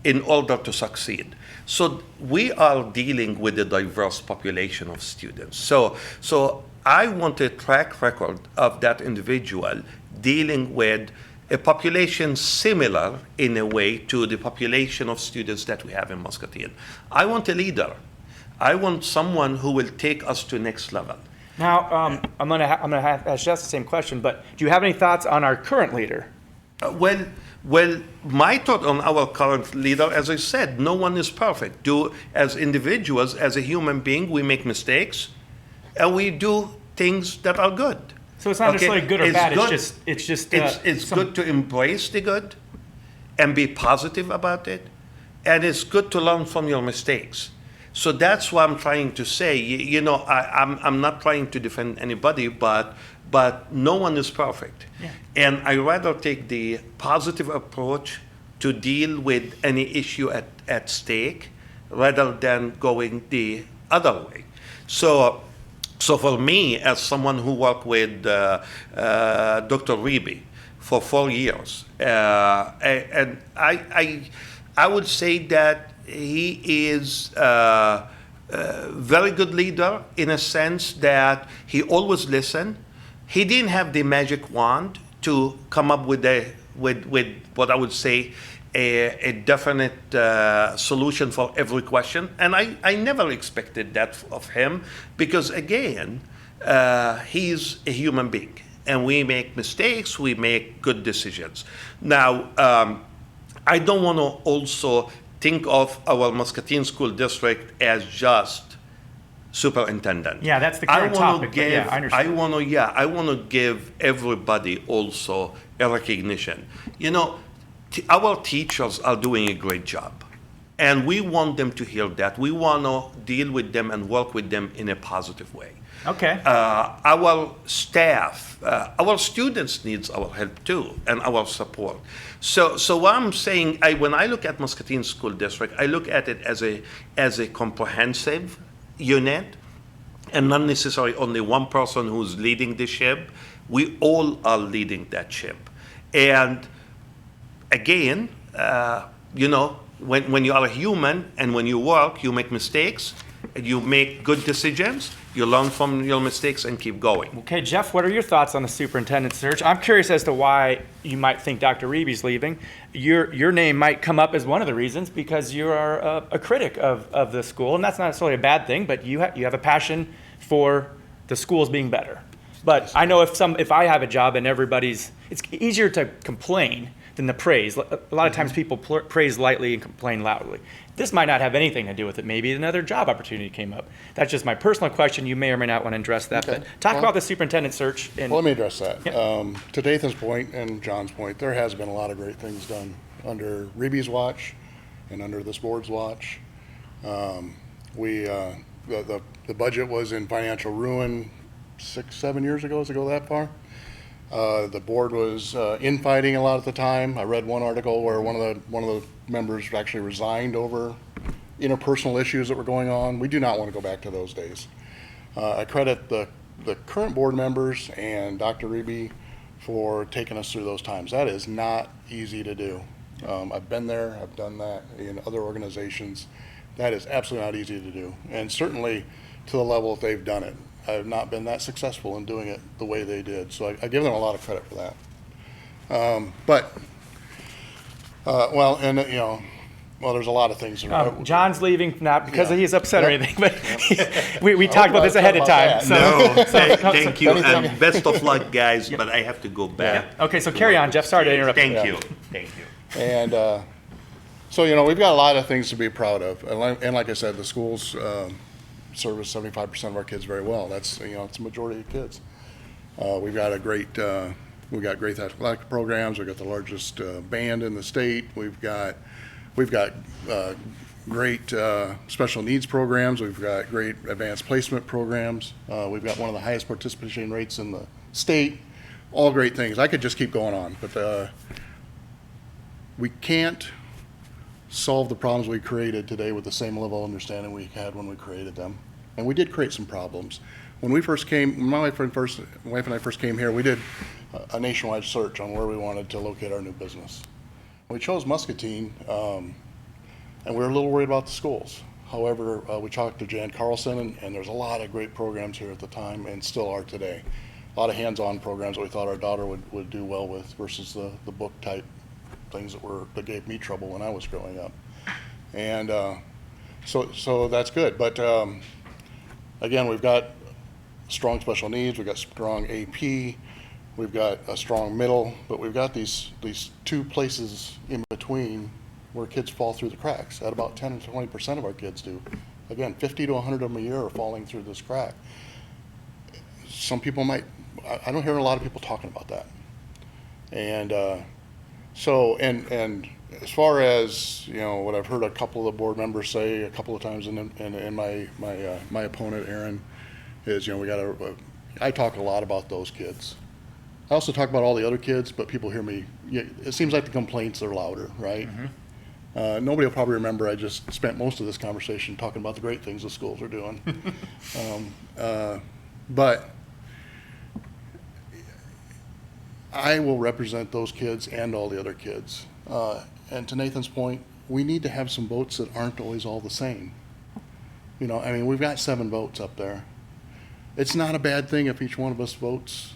in order to succeed. So we are dealing with a diverse population of students. So I want a track record of that individual dealing with a population similar in a way to the population of students that we have in Muscatine. I want a leader. I want someone who will take us to next level. Now, I'm gonna ask just the same question, but do you have any thoughts on our current leader? Well, my thought on our current leader, as I said, no one is perfect. As individuals, as a human being, we make mistakes, and we do things that are good. So it's not necessarily good or It's bad. good. It's just. It's good to embrace the good, and be positive about it, and it's good to learn from your mistakes. So that's what I'm trying to say. I'm not trying to defend anybody, but no one is perfect. Yeah. And I rather take the positive approach to deal with any issue at stake rather than going the other way. So for me, as someone who worked with Dr. Reeby for 4 years, and I would say that he is a very good leader in a sense that he always listened. He didn't have the magic wand to come up with what I would say a definite solution for every question. And I never expected that of him because, again, he's a human being. And we make mistakes, we make good decisions. Now, I don't want to also think of our Muscatine School District as just superintendent. Yeah, that's the current topic. But yeah, I understand. I want to give everybody also a recognition. Our teachers are doing a great job, and we want them to hear that. We want to deal with them and work with them in a positive way. Okay. Our staff, our students needs our help too, and our support. So what I'm saying, when I look at Muscatine School District, I look at it as a comprehensive unit, and not necessarily only one person who's leading the ship. We all are leading that ship, and again, when you are a human and when you work, you make mistakes, and you make good decisions. You learn from your mistakes and keep going. Okay, Jeff, what are your thoughts on the superintendent search? I'm curious as to why you might think Dr. Reeby's leaving. Your name might come up as one of the reasons because you are a critic of the school, and that's not necessarily a bad thing, but you have a passion for the schools being better. But I know if I have a job and it's easier to complain than the praise. A lot of times people praise lightly and complain loudly. This might not have anything to do with it. Maybe another job opportunity came up. That's just my personal question. You may or may not want to address that. Okay. But talk about the superintendent search. Well, let me address that. Yep. To Dathan's point and John's point, there has been a lot of great things done under Reeby's watch and under this board's watch. The budget was in financial ruin 6-7 years ago. Does it go that far? The board was infighting a lot at the time. I read one article where one of the members actually resigned over interpersonal issues that were going on. We do not want to go back to those days. I credit the current board members and Dr. Reeby for taking us through those times. That is not easy to do. I've been there. I've done that in other organizations. That is absolutely not easy to do, and certainly to the level that they've done it. I have not been that successful in doing it the way they did, so I give them a lot of credit for that. There's a lot of things. John's leaving not because Yeah. he's upset or Yep. anything, but we talked about this ahead of time. So, No, thank you, and best of luck, guys, but I have to go back. yeah. Okay, so carry on, Jeff. Sorry to interrupt. Thank Yeah. you, thank you. And we've got a lot of things to be proud of. And like I said, the schools service 75% of our kids very well. That's it's a majority of kids. We've got great athletic programs. We've got the largest band in the state. We've got great special needs programs. We've got great advanced placement programs. We've got one of the highest participation rates in the state. All great things. I could just keep going on, but we can't solve the problems we created today with the same level of understanding we had when we created them. And we did create some problems. When my wife and I first came here, we did a nationwide search on where we wanted to locate our new business. We chose Muscatine, and we were a little worried about the schools. However, we talked to Jan Carlson, and there's a lot of great programs here at the time and still are today. A lot of hands-on programs that we thought our daughter would do well with versus the book type things that gave me trouble when I was growing up. And so that's good. But again, we've got strong special needs, we've got strong AP, we've got a strong middle, but we've got these two places in between where kids fall through the cracks. At about 10 to 20% of our kids do. Again, 50 to 100 of them a year are falling through this crack. Some people I don't hear a lot of people talking about that. And as far as, what I've heard a couple of the board members say a couple of times in my opponent, Aaron, is, I talk a lot about those kids. I also talk about all the other kids, but people hear me, it seems like the complaints are louder, right? Nobody will probably remember I just spent most of this conversation talking about the great things the schools are doing. But I will represent those kids and all the other kids. And to Nathan's point, we need to have some votes that aren't always all the same. We've got 7 votes up there. It's not a bad thing if each one of us votes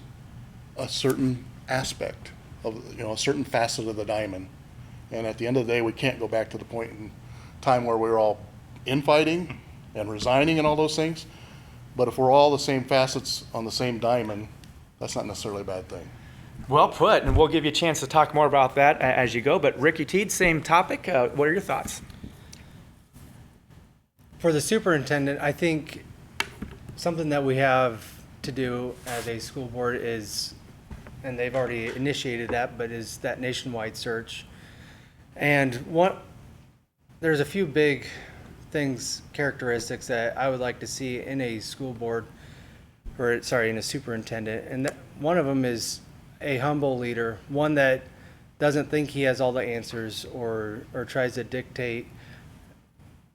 a certain aspect of, a certain facet of the diamond. And at the end of the day, we can't go back to the point in time where we're all infighting and resigning and all those things. But if we're all the same facets on the same diamond, that's not necessarily a bad thing. Well put, and we'll give you a chance to talk more about that as you go. But Ricky Teed, same topic. What are your thoughts? For the superintendent, I think something that we have to do as a school board is, and they've already initiated that, but is that nationwide search. And there's a few big characteristics that I would like to see in a school board, in a superintendent. And one of them is a humble leader, one that doesn't think he has all the answers or tries to dictate,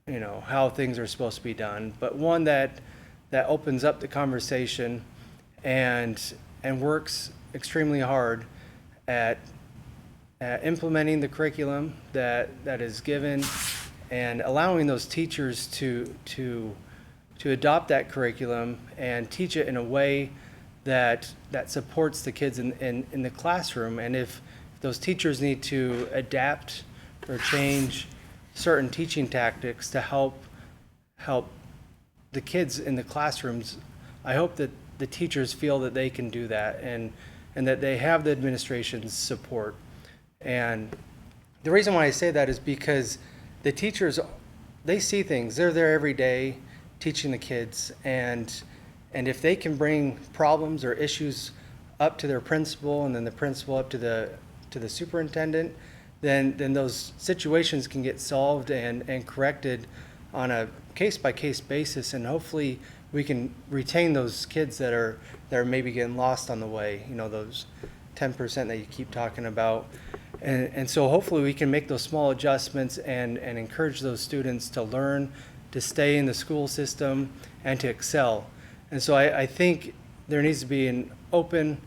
how things are supposed to be done, but one that opens up the conversation and works extremely hard at implementing the curriculum that is given and allowing those teachers to adopt that curriculum and teach it in a way that supports the kids in the classroom. And if those teachers need to adapt or change certain teaching tactics to help the kids in the classrooms, I hope that the teachers feel that they can do that and that they have the administration's support. And the reason why I say that is because the teachers, they see things. They're there every day teaching the kids, and if they can bring problems or issues up to their principal and then the principal up to the superintendent, then those situations can get solved and corrected on a case-by-case basis, and hopefully we can retain those kids that are maybe getting lost on the way, those 10% that you keep talking about. And so hopefully we can make those small adjustments and encourage those students to learn, to stay in the school system, and to excel. And so I think there needs to be an open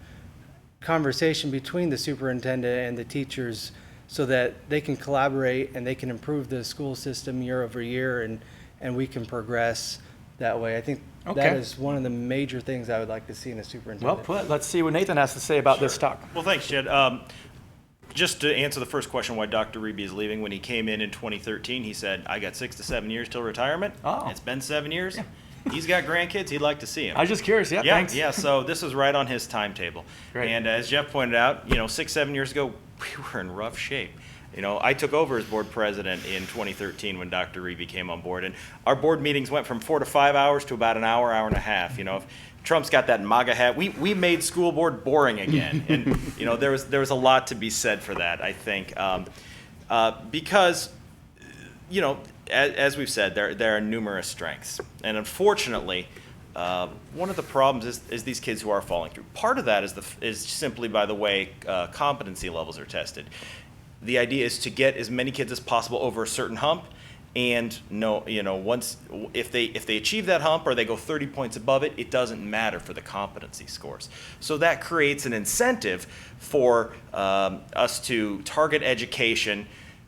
conversation between the superintendent and the teachers so that they can collaborate and they can improve the school system year over year, and we can progress that way. I think that is one of the major things I would like to see in a superintendent. Well put. Let's see what Nathan has to say about this talk. Well, thanks, Jed. Just to answer the first question, why Dr. Reeby is leaving, when he came in 2013, he said, I got 6 to 7 years till retirement. Oh. It's been 7 years. Yeah. He's got grandkids. He'd like to see them. I was just curious. Yeah, thanks. Yeah, so this is right on his timetable. Great. And as Jeff pointed out, 6, 7 years ago, we were in rough shape. I took over as board president in 2013 when Dr. Reeby came on board, and our board meetings went from 4 to 5 hours to about an hour, hour and a half. If Trump's got that MAGA hat, we made school board boring again, and there was a lot to be said for that, I think, because as we've said, there are numerous strengths, and unfortunately, one of the problems is these kids who are falling through. Part of that is simply by the way competency levels are tested. The idea is to get as many kids as possible over a certain hump, and once if they achieve that hump or they go 30 points above it, it doesn't matter for the competency scores. So that creates an incentive for us to target education,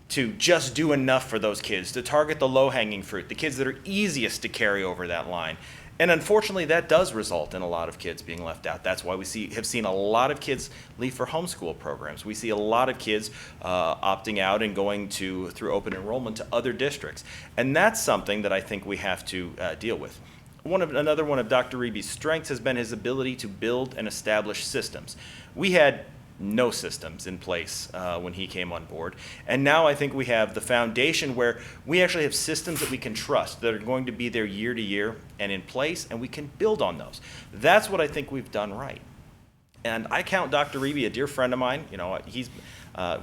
to just do enough for those kids, to target the low-hanging fruit, the kids that are easiest to carry over that line. And unfortunately, that does result in a lot of kids being left out. That's why we have seen a lot of kids leave for homeschool programs. We see a lot of kids opting out and going through open enrollment to other districts. And that's something that I think we have to deal with. Another one of Dr. Reeby's strengths has been his ability to build and establish systems. We had no systems in place when he came on board. And now I think we have the foundation where we actually have systems that we can trust that are going to be there year to year and in place, and we can build on those. That's what I think we've done right. And I count Dr. Reeby a dear friend of mine.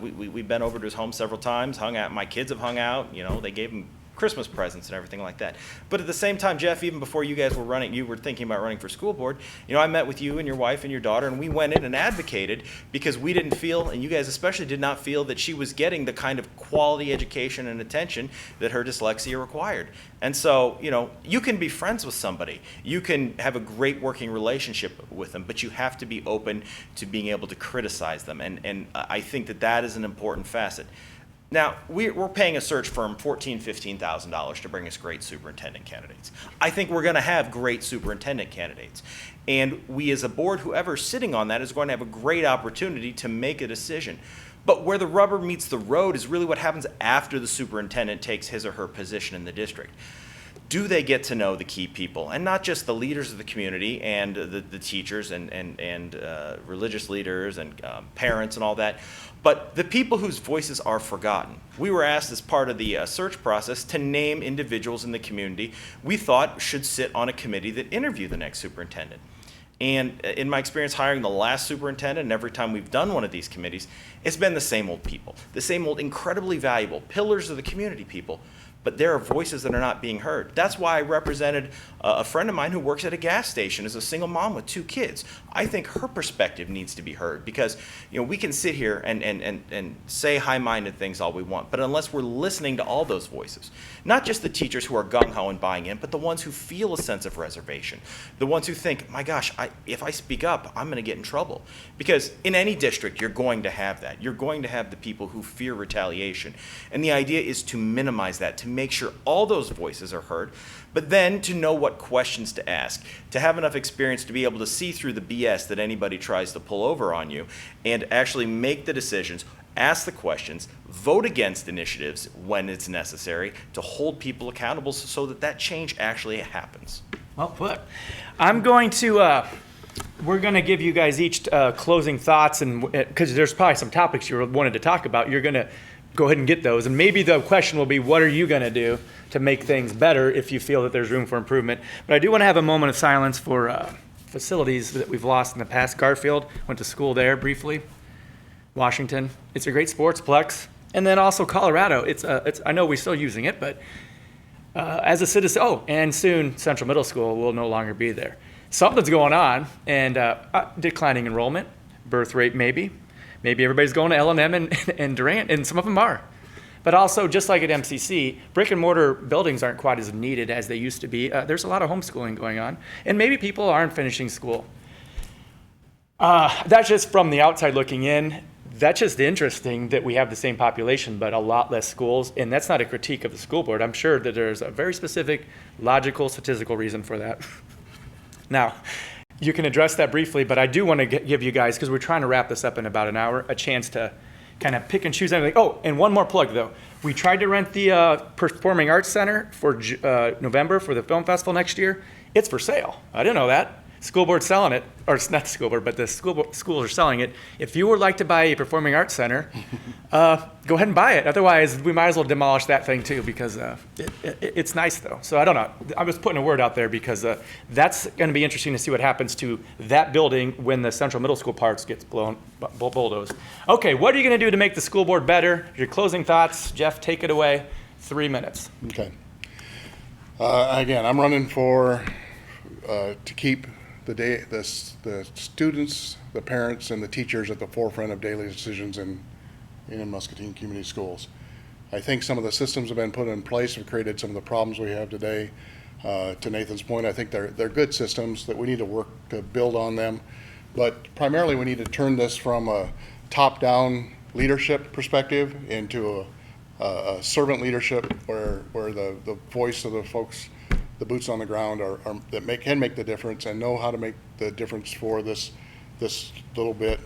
We've been over to his home several times, hung out. My kids have hung out. You know, they gave him Christmas presents and everything like that. But at the same time, Jeff, even before you guys were running, you were thinking about running for school board, you know, I met with you and your wife and your daughter, and we went in and advocated because we didn't feel, and you guys especially did not feel, that she was getting the kind of quality education and attention that her dyslexia required. And so, you know, you can be friends with somebody. You can have a great working relationship with them, but you have to be open to being able to criticize them. And I think that that is an important facet. Now, we're paying a search firm $14,000, $15,000 to bring us great superintendent candidates. I think we're going to have great superintendent candidates. And we as a board, whoever's sitting on that, is going to have a great opportunity to make a decision. But where the rubber meets the road is really what happens after the superintendent takes his or her position in the district. Do they get to know the key people, and not just the leaders of the community and the teachers and religious leaders and parents and all that, but the people whose voices are forgotten? We were asked as part of the search process to name individuals in the community we thought should sit on a committee that interview the next superintendent. And in my experience hiring the last superintendent, and every time we've done one of these committees, it's been the same old people, the same old incredibly valuable pillars of the community people. But there are voices that are not being heard. That's why I represented a friend of mine who works at a gas station as a single mom with 2 kids. I think her perspective needs to be heard because, you know, we can sit here and say high-minded things all we want, but unless we're listening to all those voices, not just the teachers who are gung-ho and buying in, but the ones who feel a sense of reservation, the ones who think, my gosh, if I speak up, I'm going to get in trouble. Because in any district, you're going to have that. You're going to have the people who fear retaliation. And the idea is to minimize that, to make sure all those voices are heard, but then to know what questions to ask, to have enough experience to be able to see through the BS that anybody tries to pull over on you, and actually make the decisions, ask the questions, vote against initiatives when it's necessary to hold people accountable so that that change actually happens. Well put. I'm going to, we're going to give you guys each closing thoughts, and because there's probably some topics you wanted to talk about, you're going to go ahead and get those. And maybe the question will be, what are you going to do to make things better if you feel that there's room for improvement? But I do want to have a moment of silence for facilities that we've lost in the past. Garfield, went to school there briefly. Washington, it's a great sportsplex. And then also Colorado, it's I know we're still using it, but as a citizen, and soon Central Middle School will no longer be there. Something's going on, and declining enrollment, birth rate maybe. Maybe everybody's going to L&M and Durant, and some of them are. But also, just like at MCC, brick and mortar buildings aren't quite as needed as they used to be. There's a lot of homeschooling going on, and maybe people aren't finishing school. That's just from the outside looking in. That's just interesting that we have the same population, but a lot less schools, and that's not a critique of the school board. I'm sure that there's a very specific, logical, statistical reason for that. Now, you can address that briefly, but I do want to give you guys, because we're trying to wrap this up in about an hour, a chance to kind of pick and choose anything. Oh, and one more plug, though. We tried to rent the Performing Arts Center for November for the film festival next year. It's for sale. I didn't know that. School board's selling it, or it's not the school board, but the schools are selling it. If you would like to buy a Performing Arts Center, go ahead and buy it. Otherwise, we might as well demolish that thing too, because it's nice though. So I don't know. I'm just putting a word out there because that's going to be interesting to see what happens to that building when the Central Middle School parts gets bulldozed. Okay, what are you going to do to make the school board better? Your closing thoughts, Jeff. Take it away. 3 minutes. Okay. Again, I'm running for to keep the students, the parents, and the teachers at the forefront of daily decisions in Muscatine Community Schools. I think some of the systems have been put in place have created some of the problems we have today. To Nathan's point, I think they're good systems that we need to work to build on them. But primarily we need to turn this from a top-down leadership perspective into a servant leadership where the voice of the folks, the boots on the ground that can make the difference and know how to make the difference for this little bit,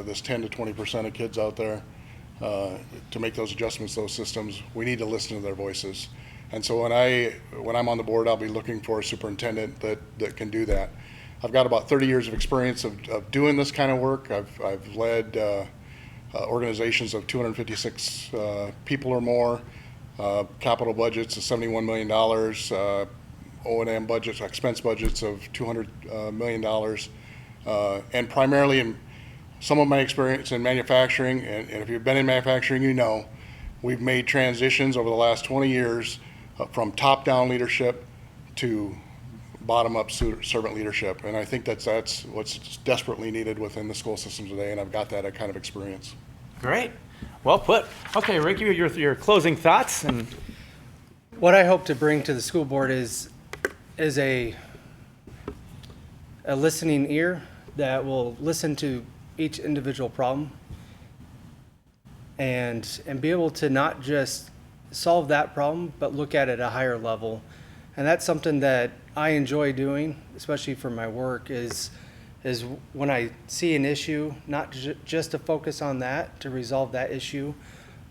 this 10 to 20% of kids out there, to make those adjustments, those systems. We need to listen to their voices. And so when I'm on the board, I'll be looking for a superintendent that can do that. I've got about 30 years of experience of doing this kind of work. I've led organizations of 256 people or more. Capital budgets of $71 million, O&M budgets, expense budgets of $200 million, and primarily some of my experience in manufacturing, and if you've been in manufacturing, you know, we've made transitions over the last 20 years from top-down leadership to bottom-up servant leadership. And I think that's what's desperately needed within the school system today, and I've got that kind of experience. Great. Well put. Okay, Ricky, your closing thoughts. And What I hope to bring to the school board is a listening ear that will listen to each individual problem and be able to not just solve that problem, but look at it at a higher level. And that's something that I enjoy doing, especially for my work, is when I see an issue, not just to focus on that, to resolve that issue,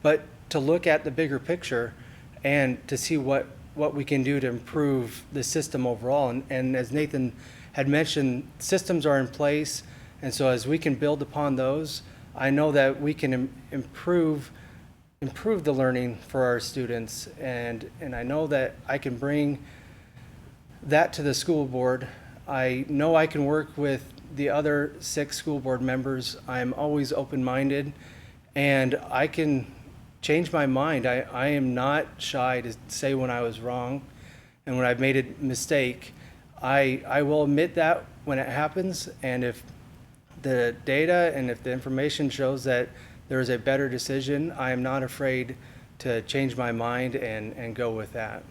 but to look at the bigger picture and to see what we can do to improve the system overall. And as Nathan had mentioned, systems are in place, and so as we can build upon those, I know that we can improve the learning for our students, and I know that I can bring that to the school board. I know I can work with the other 6 school board members. I'm always open-minded, and I can change my mind. I am not shy to say when I was wrong and when I've made a mistake. I will admit that when it happens, and if the data and if the information shows that there is a better decision, I am not afraid to change my mind and go with that.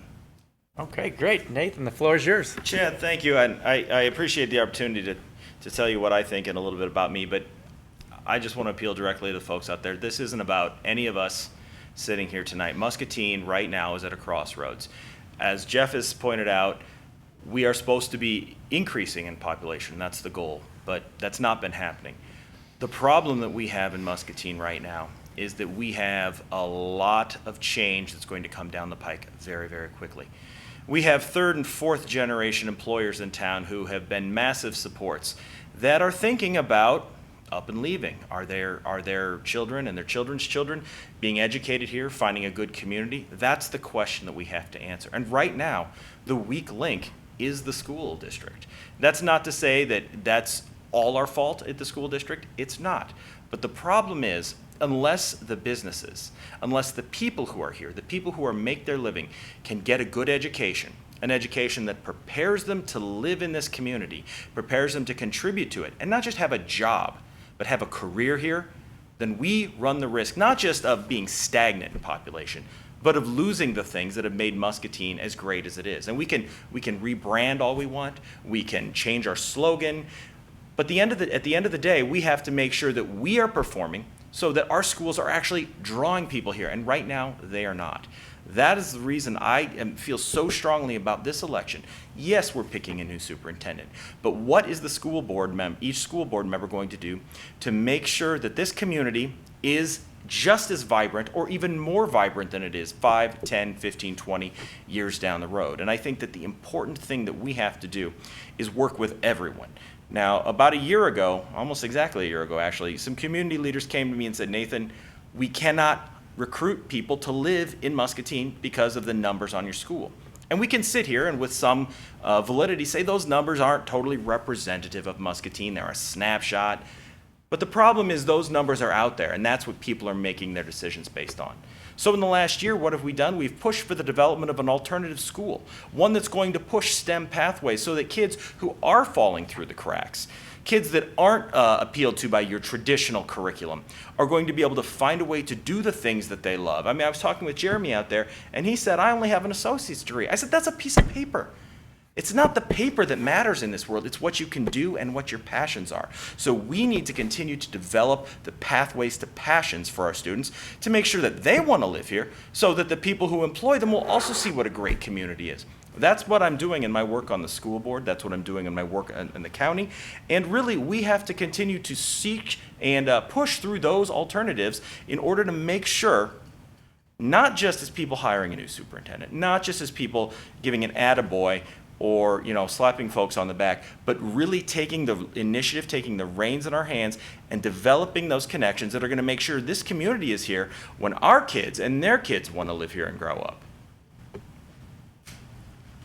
okay, great. Nathan, the floor is yours. Chad, thank you. And I appreciate the opportunity to tell you what I think and a little bit about me, but I just want to appeal directly to the folks out there. This isn't about any of us sitting here tonight. Muscatine right now is at a crossroads. As Jeff has pointed out, we are supposed to be increasing in population. That's the goal, but that's not been happening. The problem that we have in Muscatine right now is that we have a lot of change that's going to come down the pike very, very quickly. We have 3rd and 4th generation employers in town who have been massive supports that are thinking about up and leaving. Are their children and their children's children being educated here, finding a good community? That's the question that we have to answer. And right now, the weak link is the school district. That's not to say that that's all our fault at the school district. It's not. But the problem is, unless the businesses, unless the people who are here, the people who make their living, can get a good education, an education that prepares them to live in this community, prepares them to contribute to it, and not just have a job, but have a career here, then we run the risk not just of being stagnant in population, but of losing the things that have made Muscatine as great as it is. And we can rebrand all we want, we can change our slogan, but at the end of the day, we have to make sure that we are performing so that our schools are actually drawing people here. And right now, they are not. That is the reason I feel so strongly about this election. Yes, we're picking a new superintendent, but what is the school board each school board member going to do to make sure that this community is just as vibrant or even more vibrant than it is 5, 10, 15, 20 years down the road? And I think that the important thing that we have to do is work with everyone. Now, about a year ago, almost exactly a year ago actually, some community leaders came to me and said, Nathan, we cannot recruit people to live in Muscatine because of the numbers on your school. And we can sit here and with some validity say those numbers aren't totally representative of Muscatine. They're a snapshot. But the problem is those numbers are out there, and that's what people are making their decisions based on. So in the last year, what have we done? We've pushed for the development of an alternative school, one that's going to push STEM pathways so that kids who are falling through the cracks, kids that aren't appealed to by your traditional curriculum, are going to be able to find a way to do the things that they love. I mean, I was talking with Jeremy out there, and he said, I only have an associate's degree. I said, that's a piece of paper. It's not the paper that matters in this world, it's what you can do and what your passions are. So we need to continue to develop the pathways to passions for our students to make sure that they want to live here so that the people who employ them will also see what a great community is. That's what I'm doing in my work on the school board. That's what I'm doing in my work in the county. And really, we have to continue to seek and push through those alternatives in order to make sure, not just as people hiring a new superintendent, not just as people giving an attaboy or slapping folks on the back, but really taking the initiative, taking the reins in our hands, and developing those connections that are going to make sure this community is here when our kids and their kids want to live here and grow up.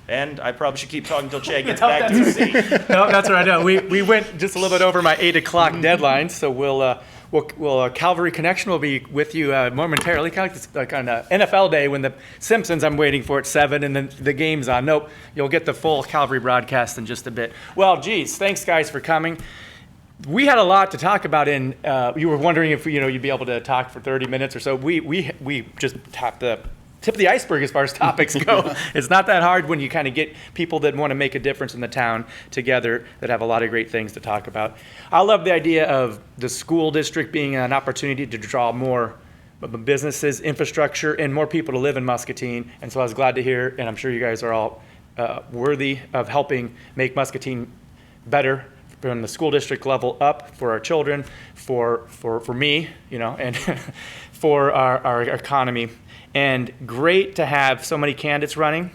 And I probably should keep talking until Chad gets back to his seat. No, that's what I know. We went just a little bit over my 8 o'clock deadline, so we'll Calvary Connection will be with you momentarily, kind of like on NFL Day when the Simpsons I'm waiting for at 7 and then the game's on. Nope, you'll get the full Calvary broadcast in just a bit. Well, geez, thanks guys for coming. We had a lot to talk about in, you were wondering if you'd be able to talk for 30 minutes or so. We just tapped the tip of the iceberg as far as topics go. It's not that hard when you kind of get people that want to make a difference in the town together that have a lot of great things to talk about. I love the idea of the school district being an opportunity to draw more businesses, infrastructure, and more people to live in Muscatine. And so I was glad to hear, and I'm sure you guys are all worthy of helping make Muscatine better from the school district level up for our children, for me, and for our economy. And great to have so many candidates running.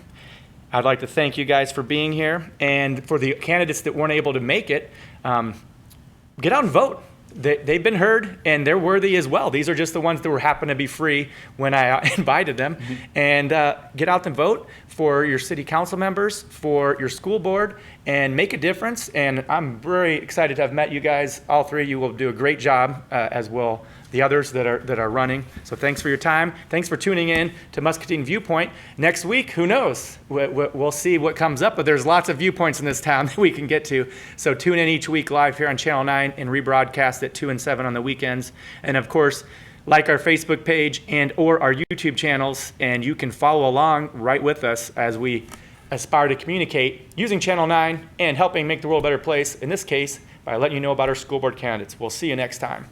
I'd like to thank you guys for being here. And for the candidates that weren't able to make it, get out and vote. They've been heard, and they're worthy as well. These are just the ones that were happen to be free when I invited them. Mm-hmm. And get out and vote for your city council members, for your school board, and make a difference. And I'm very excited to have met you guys. All three of you will do a great job, as will the others that are running. So thanks for your time. Thanks for tuning in to Muscatine Viewpoint. Next week, who knows? We'll see what comes up, but there's lots of viewpoints in this town that we can get to. So tune in each week live here on Channel 9 and rebroadcast at 2 and 7 on the weekends. And of course, like our Facebook page and or our YouTube channels, and you can follow along right with us as we aspire to communicate using Channel 9 and helping make the world a better place, in this case, by letting you know about our school board candidates. We'll see you next time.